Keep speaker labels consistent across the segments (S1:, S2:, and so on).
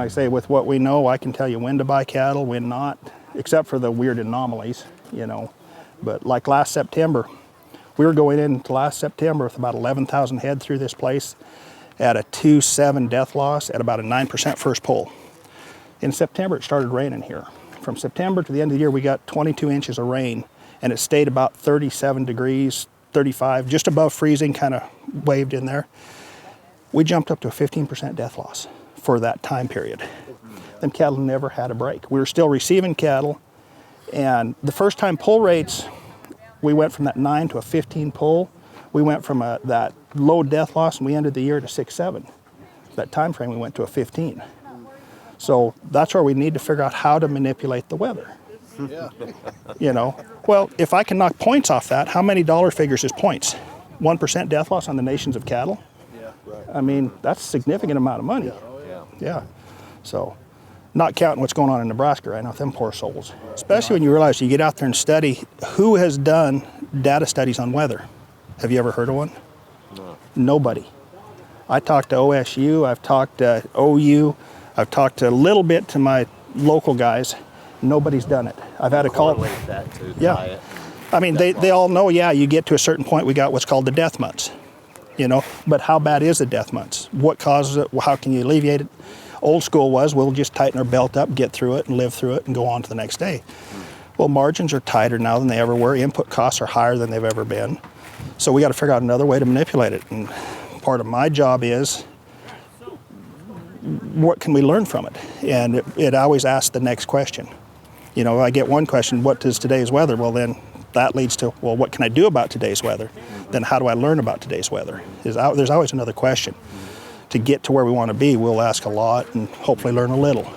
S1: like I say, with what we know, I can tell you when to buy cattle, when not, except for the weird anomalies, you know. But like last September, we were going into last September with about 11,000 head through this place at a 2.7 death loss at about a 9% first pull. In September, it started raining here. From September to the end of the year, we got 22 inches of rain, and it stayed about 37 degrees, 35, just above freezing, kind of waved in there. We jumped up to a 15% death loss for that time period. Them cattle never had a break. We were still receiving cattle, and the first time pull rates, we went from that 9 to a 15 pull. We went from that low death loss, and we ended the year at a 6.7. That time frame, we went to a 15. So that's where we need to figure out how to manipulate the weather.
S2: Yeah.
S1: You know, well, if I can knock points off that, how many dollar figures is points? 1% death loss on the nations of cattle?
S2: Yeah, right.
S1: I mean, that's a significant amount of money.
S2: Yeah.
S1: Yeah. So, not counting what's going on in Nebraska right now with them poor souls. Especially when you realize you get out there and study who has done data studies on weather. Have you ever heard of one?
S2: No.
S1: Nobody. I talked to OSU, I've talked to OU, I've talked to a little bit to my local guys. Nobody's done it. I've had a call.
S2: That to
S1: Yeah. I mean, they all know, yeah, you get to a certain point, we got what's called the death months, you know, but how bad is the death months? What causes it? How can you alleviate it? Old school was, we'll just tighten our belt up, get through it and live through it and go on to the next day. Well, margins are tighter now than they ever were. Input costs are higher than they've ever been. So we got to figure out another way to manipulate it. And part of my job is, what can we learn from it? And it always asks the next question. You know, I get one question, what is today's weather? Well, then that leads to, well, what can I do about today's weather? Then how do I learn about today's weather? There's always another question. To get to where we want to be, we'll ask a lot and hopefully learn a little.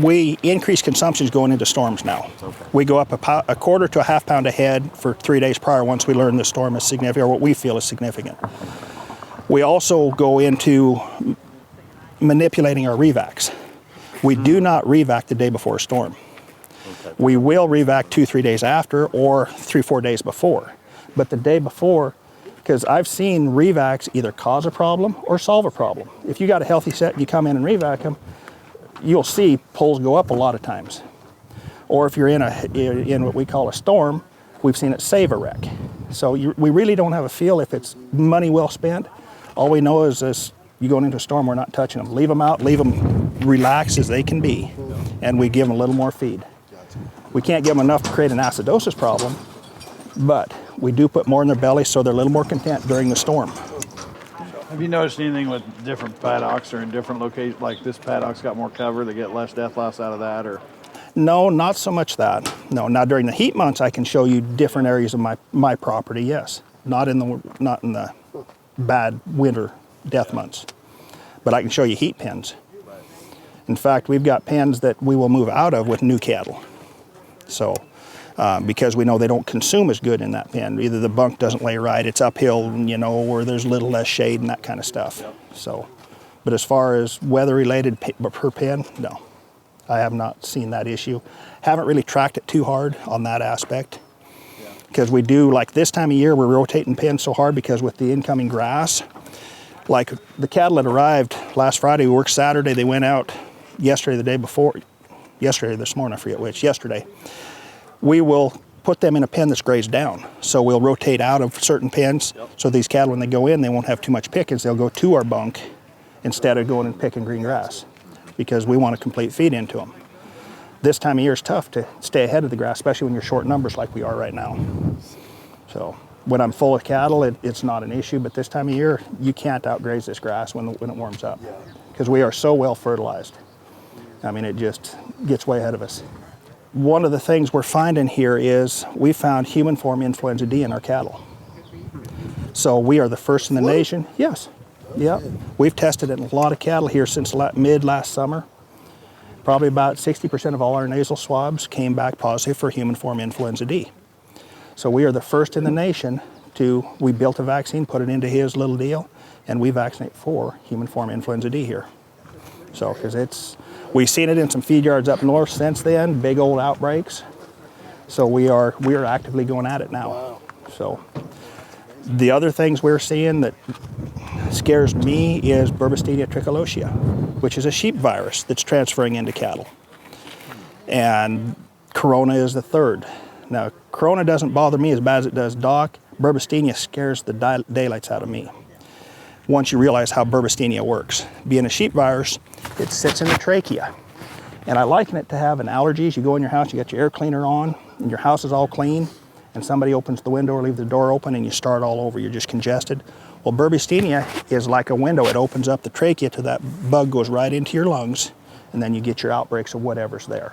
S1: We increase consumptions going into storms now.
S2: Okay.
S1: We go up a quarter to a half pound a head for 3 days prior once we learn the storm is significant, or what we feel is significant. We also go into manipulating our revacs. We do not revac the day before a storm.
S2: Okay.
S1: We will revac 2-3 days after or 3-4 days before. But the day before, because I've seen revacs either cause a problem or solve a problem. If you got a healthy set and you come in and revac them, you'll see pulls go up a lot of times. Or if you're in what we call a storm, we've seen it save a wreck. So we really don't have a feel if it's money well spent. All we know is this, you going into a storm, we're not touching them. Leave them out, leave them relaxed as they can be, and we give them a little more feed. We can't give them enough to create an acidosis problem, but we do put more in their belly so they're a little more content during the storm.
S3: Have you noticed anything with different paddocks or in different locations, like this paddock's got more cover, they get less death loss out of that, or?
S1: No, not so much that. No, now during the heat months, I can show you different areas of my property, yes. Not in the bad winter death months, but I can show you heat pens. In fact, we've got pens that we will move out of with new cattle. So, because we know they don't consume as good in that pen. Either the bunk doesn't lay right, it's uphill, you know, or there's a little less shade and that kind of stuff. So, but as far as weather related per pen, no, I have not seen that issue. Haven't really tracked it too hard on that aspect. Because we do, like this time of year, we're rotating pens so hard because with the incoming grass, like the cattle that arrived last Friday, we worked Saturday, they went out yesterday, the day before, yesterday, this morning, I forget which, yesterday. We will put them in a pen that's grazed down. So we'll rotate out of certain pens. So these cattle, when they go in, they won't have too much pickings. They'll go to our bunk instead of going and picking green grass because we want a complete feed into them. This time of year is tough to stay ahead of the grass, especially when you're short numbers like we are right now. So when I'm full of cattle, it's not an issue, but this time of year, you can't outgraze this grass when it warms up because we are so well fertilized. I mean, it just gets way ahead of us. One of the things we're finding here is we found human form influenza D in our cattle. So we are the first in the nation. Yes. Yeah. We've tested it in a lot of cattle here since mid last summer. Probably about 60% of all our nasal swabs came back positive for human form influenza D. So we are the first in the nation we built a vaccine, put it into his little deal, and we vaccinate for human form influenza D here. So, because we've seen it in some feed yards up north since then, big old outbreaks. So we are actively going at it now.
S2: Wow.
S1: So the other things we're seeing that scares me is Burbastedia tricholosia. which is a sheep virus that's transferring into cattle. And corona is the third. Now, corona doesn't bother me as bad as it does Doc. Burbistenia scares the daylights out of me once you realize how Burbistenia works. Being a sheep virus, it sits in the trachea. And I liken it to having allergies. You go in your house, you got your air cleaner on, and your house is all clean, and somebody opens the window or leaves the door open and you start all over. You're just congested. Well, Burbistenia is like a window. It opens up the trachea till that bug goes right into your lungs, and then you get your outbreaks of whatever's there.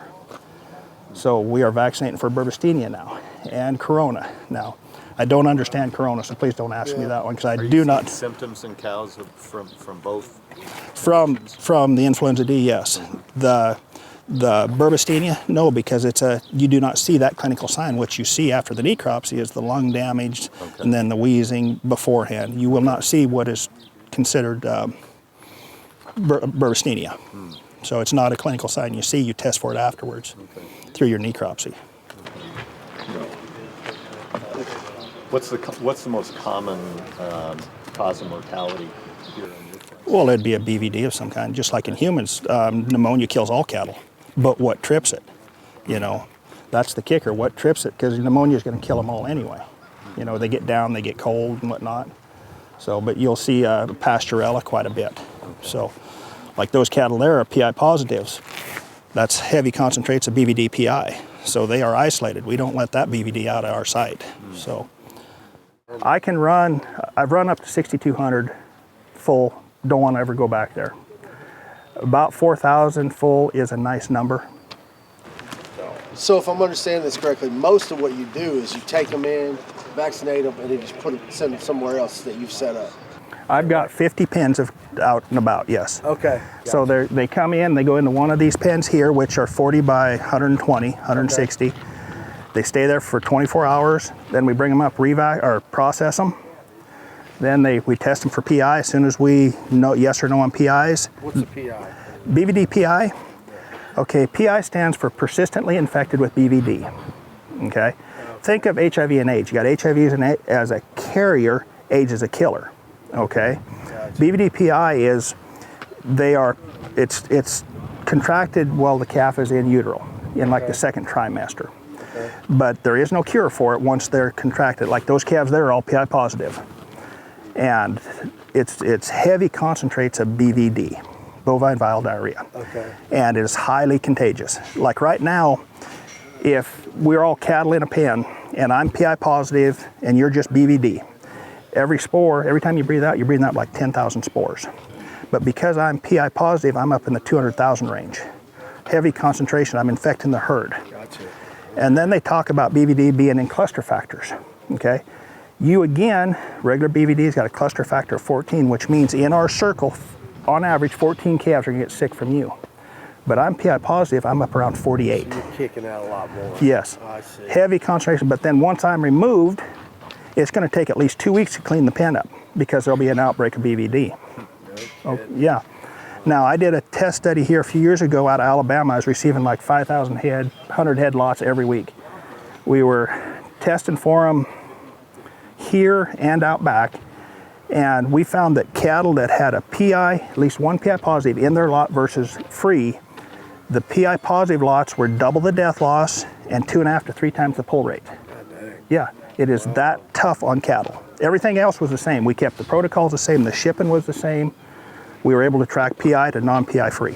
S1: So we are vaccinating for Burbistenia now, and corona. Now, I don't understand corona, so please don't ask me that one, because I do not.
S2: Symptoms in cows from both?
S1: From the influenza D, yes. The Burbistenia, no, because you do not see that clinical sign. What you see after the necropsy is the lung damage, and then the wheezing beforehand. You will not see what is considered Burbistenia. So it's not a clinical sign you see. You test for it afterwards through your necropsy.
S2: What's the most common cause of mortality here in your place?
S1: Well, it'd be a BVD of some kind, just like in humans. Pneumonia kills all cattle, but what trips it? You know, that's the kicker. What trips it? Because pneumonia is going to kill them all anyway. You know, they get down, they get cold and whatnot. So, but you'll see Pasturella quite a bit. So, like those cattle there are PI positives. That's heavy concentrates of BVD PI. So they are isolated. We don't let that BVD out of our site. So I've run up to 6,200 full. Don't want to ever go back there. About 4,000 full is a nice number.
S4: So if I'm understanding this correctly, most of what you do is you take them in, vaccinate them, and then just send them somewhere else that you've set up.
S1: I've got 50 pens out and about, yes.
S4: Okay.
S1: So they come in, they go into one of these pens here, which are 40 by 120, 160. Okay. They stay there for 24 hours. Then we bring them up, process them. Then we test them for PI as soon as we know yes or no on PIs.
S4: What's the PI?
S1: BVD PI? Okay, PI stands for persistently infected with BVD. Okay? Think of HIV and AIDS. You got HIV as a carrier, AIDS as a killer. Okay? Gotcha. BVD PI it's contracted while the calf is in utero, in like the second trimester. Okay. But there is no cure for it once they're contracted. Like those calves there are all PI positive. And it's heavy concentrates of BVD, bovine viral diarrhea. Okay. And it is highly contagious. Like right now, if we're all cattle in a pen and I'm PI positive and you're just BVD, every time you breathe out, you're breathing out like 10,000 spores. But because I'm PI positive, I'm up in the 200,000 range. Heavy concentration, I'm infecting the herd.
S4: Gotcha.
S1: And then they talk about BVD being in cluster factors, okay? You again, regular BVD's got a cluster factor of 14, which means in our circle, on average, 14 calves are gonna get sick from you. But I'm PI positive, I'm up around 48.
S4: So you're kicking out a lot more.
S1: Yes.
S4: Oh, I see. Heavy
S1: concentration, but then once I'm removed, it's gonna take at least 2 weeks to clean the pen up because there'll be an outbreak of BVD. Oh, yeah. Now, I did a test study here a few years ago out of Alabama. I was receiving like 5,000 head, 100 head lots every week. We were testing for them here and out back, and we found that cattle that had a PI, at least one PI positive in their lot versus free, the PI positive lots were double the death loss and 2.5 to 3 times the pull rate. Yeah, it is that tough on cattle. Everything else was the same. We kept the protocols the same, the shipping was the same. We were able to track PI to non-PI free.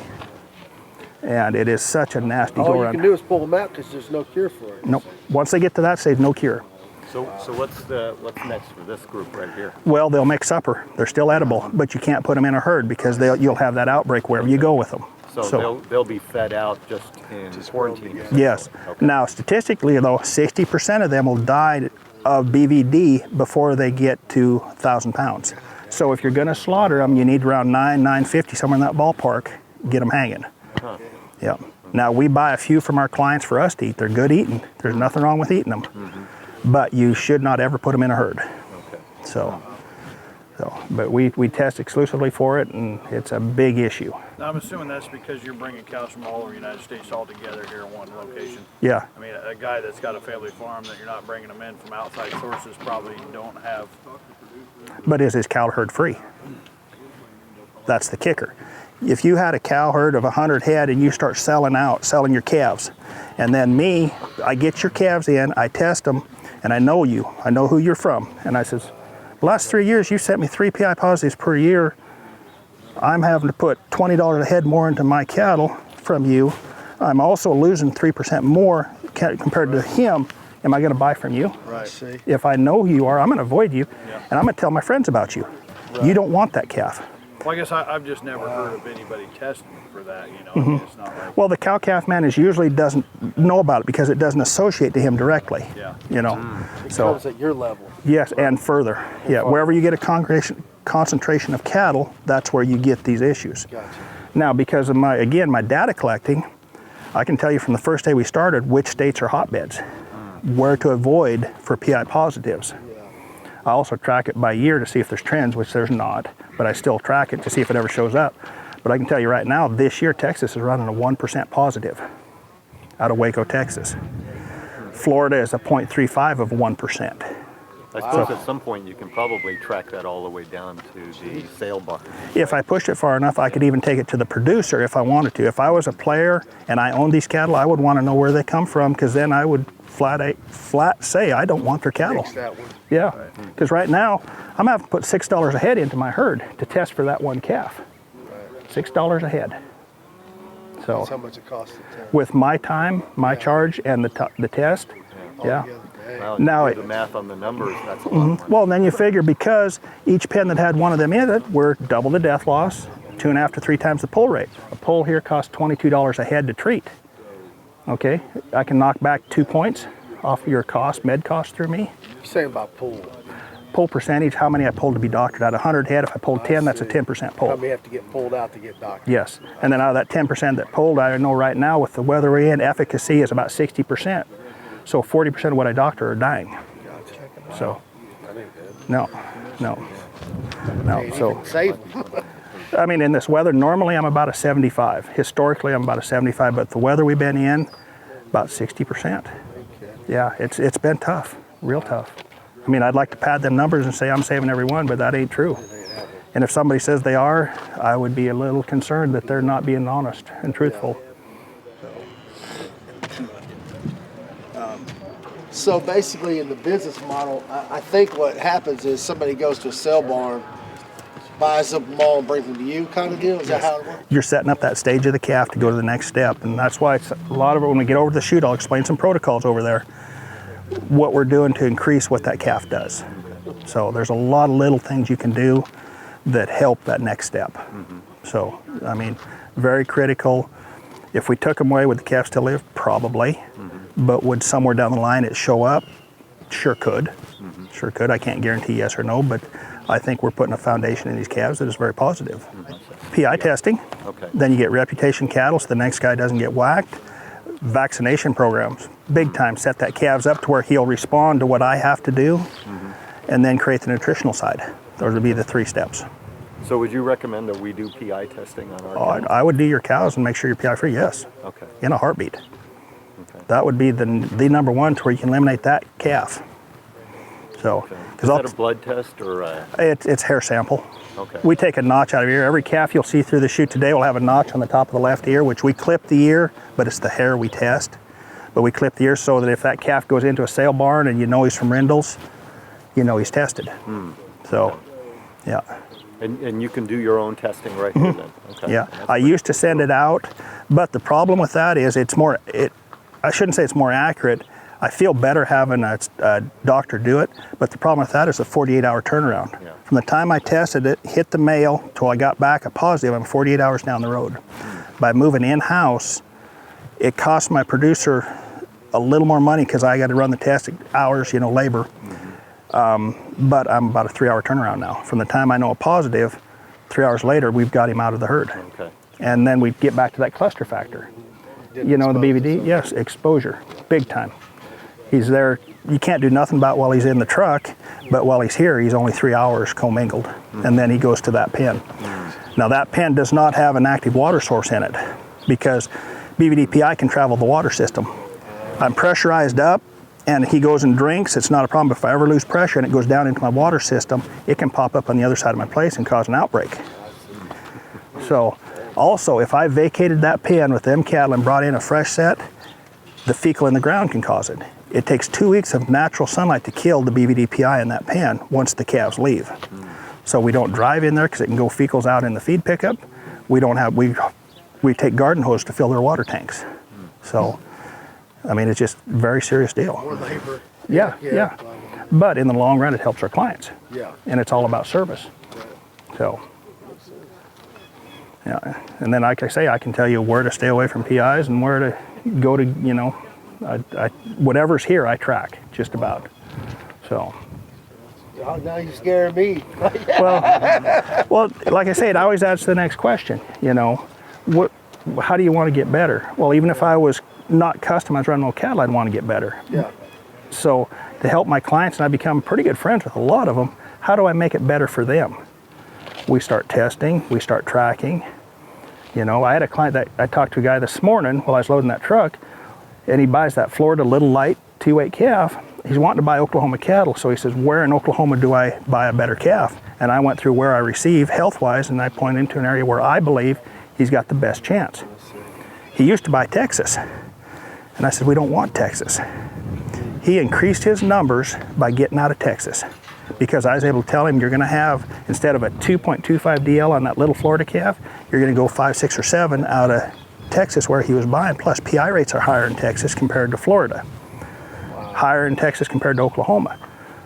S1: And it is such a nasty go-around.
S4: All you can do is pull them out because there's no cure for it.
S1: Nope. Once they get to that stage, no cure.
S2: So what's next for this group right here?
S1: Well, they'll make supper. They're still edible, but you can't put them in a herd because you'll have that outbreak wherever you go with them.
S2: So they'll be fed out just in quarantine?
S1: Yes. Okay. Now, statistically, though, 60% of them will die of BVD before they get to 1,000 pounds. So if you're going to slaughter them, you need around 950, somewhere in that ballpark, get them hanging. Huh. Yeah. Now, we buy a few from our clients for us to eat. They're good eating. There's nothing wrong with eating them. Mm-hmm. But you should not ever put them in a herd. Okay. But we test exclusively for it, and it's a big issue.
S3: Now, I'm assuming that's because you're bringing cows from all over the United States all together here in one location.
S1: Yeah.
S3: I mean, a guy that's got a family farm that you're not bringing them in from outside sources probably don't have.
S1: But is his cow herd free? That's the kicker. if you had a cow herd of 100 head and you start selling your calves, and then me, I get your calves in, I test them, and I know you, I know who you're from, and I says, the last 3 years you sent me 3 PI positives per year, I'm having to put $20 a head more into my cattle from you, I'm also losing 3% more compared to him, am I gonna buy from you?
S4: Right. See.
S1: If I know who you are, I'm gonna avoid you, and I'm gonna tell my friends about you.
S4: Right.
S1: You don't want that calf.
S3: Well, I guess I've just never heard of anybody testing for that, you know. I mean, it's not like,
S1: Well, the cow-calf man usually doesn't know about it because it doesn't associate to him directly.
S3: Yeah.
S1: You know,
S4: It
S1: so
S4: comes at your level.
S1: yes, and further. Yeah, wherever you get a concentration of cattle, that's where you get these issues.
S4: Gotcha.
S1: Now, because of my data collecting, I can tell you from the first day we started which states are hotbeds, where to avoid for PI positives. I also track it by year to see if there's trends, which there's not, but I still track it to see if it ever shows up. But I can tell you right now, this year Texas is running a 1% positive out of Waco, Texas. Florida is a 0.35 of 1%.
S2: I suppose at some point you can probably track that all the way down to the sale barn.
S1: If I pushed it far enough, I could even take it to the producer if I wanted to. If I was a player and I owned these cattle, I would want to know where they come from, because then I would flat say I don't want their cattle.
S4: Fix that one.
S1: Yeah, because right now I'm having to put $6 a head into my herd to test for that one calf. $6 a head. So
S4: That's how much it costs to test.
S1: with my time, my charge, and the test, yeah.
S4: Altogether, dang.
S2: Well,
S1: Now
S2: you do
S1: it-
S2: the math on the numbers, that's a lot of money.
S1: Well, then you figure because each pen that had one of them in it, we're double the death loss, 2.5 to 3 times the pull rate. A pull here costs $22 a head to treat. Okay, I can knock back 2 points off your cost, med cost through me.
S4: You're saying about pool.
S1: Pull percentage, how many I pulled to be doctored. Out of 100 head, if I pulled 10, that's a 10%
S4: How
S1: pull.
S4: many have to get pulled out to get doctored?
S1: Yes, and then out of that 10% that pulled, I know right now with the weather we're in, efficacy is about 60%. So 40% of what I doctor are dying.
S4: Gotcha.
S1: So,
S4: That ain't good.
S1: no.
S4: Ain't
S1: So,
S4: even safe.
S1: I mean, in this weather, normally I'm about a 75. Historically, I'm about a 75, but the weather we've been in, about 60%. Yeah, it's been tough, real tough. I mean, I'd like to pad them numbers and say I'm saving every one, but that ain't true. And if somebody says they are, I would be a little concerned that they're not being honest and truthful.
S4: So basically, in the business model, I think what happens is somebody goes to a sale barn, buys up them all, and brings them to you, kind of deal. Is that how it works?
S1: You're setting up that stage of the calf to go to the next step, and that's why it's a lot of it. When we get over to the chute, I'll explain some protocols over there, what we're doing to increase what that calf does. So there's a lot of little things you can do that help that next step. So, I mean, very critical. If we took them away, would the calf still live? Probably. But would somewhere down the line it show up? Sure could. Sure could. I can't guarantee yes or no, but I think we're putting a foundation in these calves that is very positive. PI testing,
S2: Okay.
S1: then you get reputation cattle so the next guy doesn't get whacked. Vaccination programs, big time, set that calves up to where he'll respond to what I have to do, and then create the nutritional side. Those would be the 3 steps.
S2: So would you recommend that we do PI testing on our cows?
S1: I would do your cows and make sure you're PI free, yes,
S2: Okay.
S1: in a heartbeat.
S2: Okay.
S1: That would be the number one to where you can eliminate that calf. So,
S2: Is
S1: because
S2: that a blood test or a,
S1: it's hair sample.
S2: okay.
S1: We take a notch out of ear. Every calf you'll see through the chute today will have a notch on the top of the left ear, which we clip the ear, but it's the hair we test. But we clip the ear so that if that calf goes into a sale barn and you know he's from Rindal's, you know he's tested. So, yeah.
S2: And you can do your own testing right here then? Okay.
S1: Yeah,
S2: That's
S1: I used to send it out, but the problem with that is I shouldn't say it's more accurate. I feel better having a doctor do it, but the problem with that is a 48-hour turnaround.
S2: Yeah.
S1: From the time I tested it, hit the mail, till I got back a positive, I'm 48 hours down the road. By moving in-house, it cost my producer a little more money because I got to run the test hours, labor. But I'm about a 3-hour turnaround now. From the time I know a positive, 3 hours later, we've got him out of the herd.
S2: Okay.
S1: And then we get back to that cluster factor. The BVD, yes, exposure, big time. He's there, you can't do nothing about while he's in the truck, but while he's here, he's only 3 hours commingled. And then he goes to that pen. Now that pen does not have an active water source in it because BVD PI can travel the water system. I'm pressurized up and he goes and drinks, it's not a problem. If I ever lose pressure and it goes down into my water system, it can pop up on the other side of my place and cause an outbreak. So Also, if I vacated that pen with them cattle and brought in a fresh set, the fecal in the ground can cause it. It takes 2 weeks of natural sunlight to kill the BVDPI in that pen once the calves leave. So we don't drive in there because it can go fecals out in the feed pickup. We don't have, we take garden hose to fill their water tanks. So, I mean, it's just a very serious deal.
S4: More labor.
S1: Yeah. But in the long run, it helps our clients.
S4: Yeah.
S1: And it's all about service. So, yeah. And then, like I say, I can tell you where to stay away from PIs and where to go to, you know, whatever's here, I track just about. So.
S4: Oh, now you're scaring me.
S1: Well, like I say, it always adds to the next question. You know, how do you want to get better? Well, even if I was not customized run mill cattle, I'd want to get better.
S4: Yeah.
S1: So to help my clients, and I become pretty good friends with a lot of them, how do I make it better for them? We start testing, we start tracking. You know, I had a client that I talked to a guy this morning while I was loading that truck, and he buys that Florida little light 2-weight calf. He's wanting to buy Oklahoma cattle, so he says, where in Oklahoma do I buy a better calf? And I went through where I receive health-wise, and I pointed into an area where I believe he's got the best chance. He used to buy Texas, and I said, we don't want Texas. He increased his numbers by getting out of Texas, because I was able to tell him, you're gonna have, instead of a 2.25 DL on that little Florida calf, you're gonna go 5, 6, or 7 out of Texas where he was buying. Plus PI rates are higher in Texas compared to Florida. Wow. Higher in Texas compared to Oklahoma.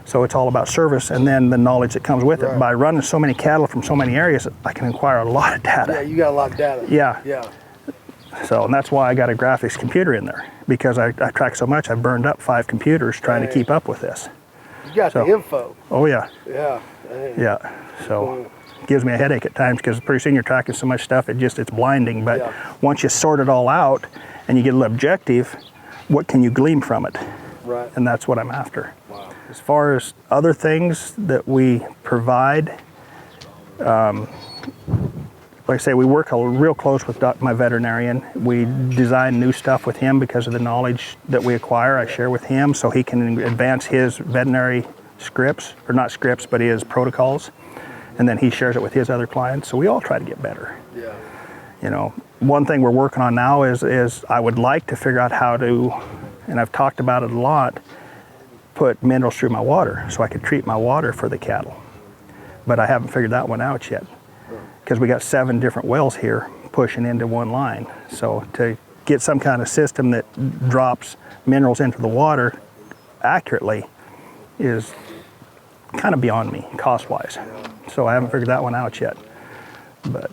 S1: So it's all about service and then the knowledge that comes with it. By running so many cattle from so many areas, I can acquire a lot of data.
S4: Yeah, you got a lot of data.
S1: Yeah. So, and that's why I got a graphics computer in there, because I track so much, I've burned up 5 computers trying to keep up with this.
S4: You got the info.
S1: Oh yeah.
S4: Yeah.
S1: Yeah. So it gives me a headache at times, because pretty soon you're tracking so much stuff, it's blinding. But once you sort it all out and you get a little objective, what can you glean from it?
S4: Right.
S1: And that's what I'm after.
S4: Wow.
S1: As far as other things that we provide, like I say, we work real close with my veterinarian. We design new stuff with him because of the knowledge that we acquire. I share with him so he can advance his veterinary scripts, or not scripts, but his protocols. And then he shares it with his other clients. So we all try to get better.
S4: Yeah.
S1: You know, one thing we're working on now is I would like to figure out how to, and I've talked about it a lot, put minerals through my water so I could treat my water for the cattle. But I haven't figured that one out yet, because we got 7 different wells here pushing into one line. So to get some kind of system that drops minerals into the water accurately is kind of beyond me, cost-wise. So I haven't figured that one out yet. But,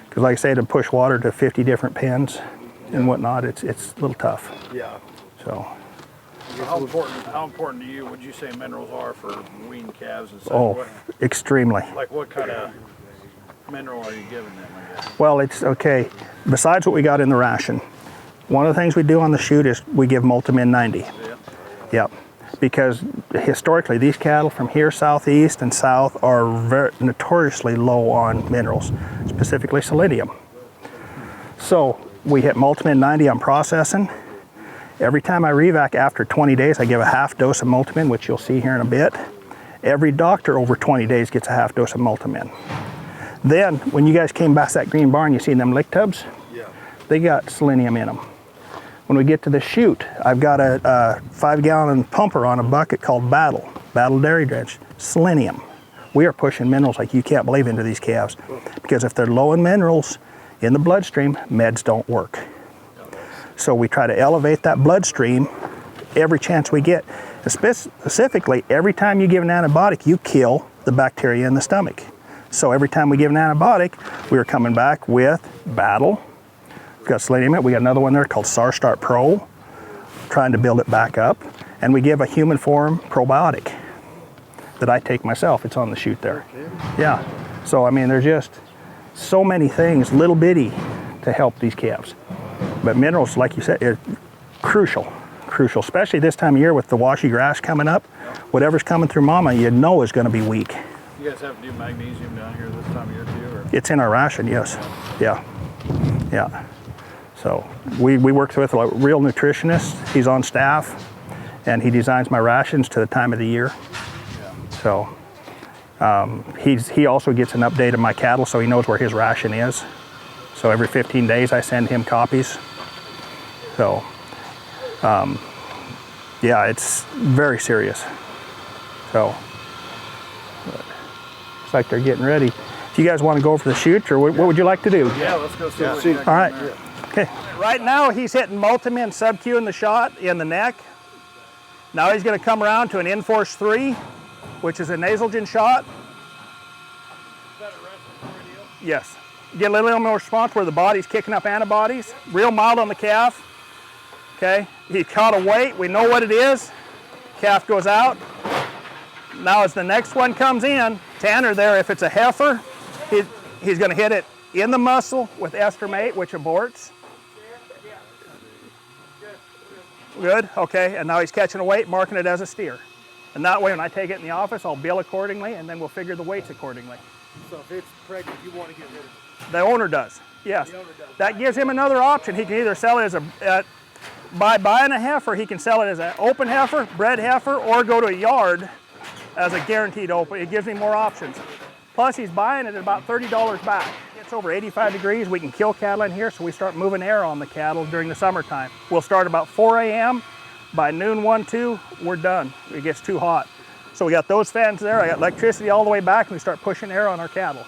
S1: because like I say, to push water to 50 different pens and whatnot, it's a little tough.
S4: Yeah.
S1: So.
S3: How important to you would you say minerals are for weaned calves and such?
S1: Oh, extremely.
S3: Like what kind of mineral are you giving them, I guess?
S1: Well, it's okay. Besides what we got in the ration, one of the things we do on the chute is we give Multimin 90. Yep. Because historically, these cattle from here southeast and south are very notoriously low on minerals, specifically selenium. So we hit Multimin 90 on processing. Every time I revac after 20 days, I give a half dose of Multimin, which you'll see here in a bit. Every doctor over 20 days gets a half dose of Multimin. Then, when you guys came past that green barn, you seen them lick tubs?
S4: Yeah.
S1: They got selenium in them. When we get to the chute, I've got a 5-gallon pumper on a bucket called Battle Dairy Drench, selenium. We are pushing minerals like you can't believe into these calves, because if they're low in minerals in the bloodstream, meds don't work. So we try to elevate that bloodstream every chance we get. Specifically, every time you give an antibiotic, you kill the bacteria in the stomach. So every time we give an antibiotic, we are coming back with Battle. We've got selenium in it. We got another one there called SAR Start Pro, trying to build it back up. And we give a human form probiotic that I take myself. It's on the chute there. Yeah. So, I mean, there's just so many things, little bitty, to help these calves. But minerals, like you said, are crucial, especially this time of year with the washy grass coming up. Whatever's coming through mama, you know is going to be weak.
S3: You guys have to do magnesium down here this time of year too? Or?
S1: It's in our ration, yes. Yeah. So we work with a real nutritionist. He's on staff, and he designs my rations to the time of the year. So he also gets an update of my cattle, so he knows where his ration is. So every 15 days I send him copies. So, yeah, it's very serious. So, looks like they're getting ready. Do you guys want to go for the shoot, or what would you like to do?
S3: Yeah, let's go see.
S1: All right. Okay. Right now he's hitting multi-min sub-Q in the shot in the neck. Now he's going to come around to an Enforce 3, which is a nasalgen shot. Yes. Get a little more response where the body's kicking up antibodies. Real mild on the calf. Okay. He caught a weight. We know what it is. Calf goes out. Now as the next one comes in, Tanner there, if it's a heifer, he's going to hit it in the muscle with estromate, which aborts. Good. Okay. And now he's catching a weight, marking it as a steer. And that way when I take it in the office, I'll bill accordingly, and then we'll figure the weights accordingly.
S4: So if it's pregnant, you want to get rid of it.
S1: The owner does, yes.
S4: The owner does.
S1: That gives him another option. He can either sell it as by buying a heifer, he can sell it as an open heifer, bred heifer, or go to a yard as a guaranteed open. It gives him more options. Plus he's buying it at about $30 back. It's over 85 degrees. We can kill cattle in here, so we start moving air on the cattle during the summertime. We'll start about 4 a.m. By noon, 1, 2, we're done. It gets too hot. So we got those fans there. I got electricity all the way back, and we start pushing air on our cattle.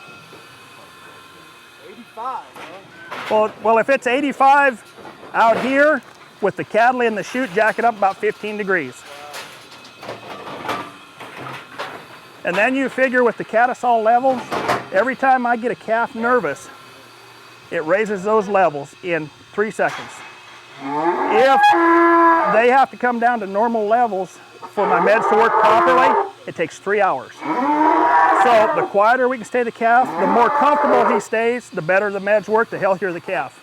S4: 85, huh?
S1: Well, if it's 85 out here with the cattle in the chute, jack it up about 15 degrees. And then you figure with the cattle levels, every time I get a calf nervous, it raises those levels in 3 seconds. If they have to come down to normal levels for my meds to work properly, it takes 3 hours. So the quieter we can stay the calf, the more comfortable he stays, the better the meds work, the healthier the calf.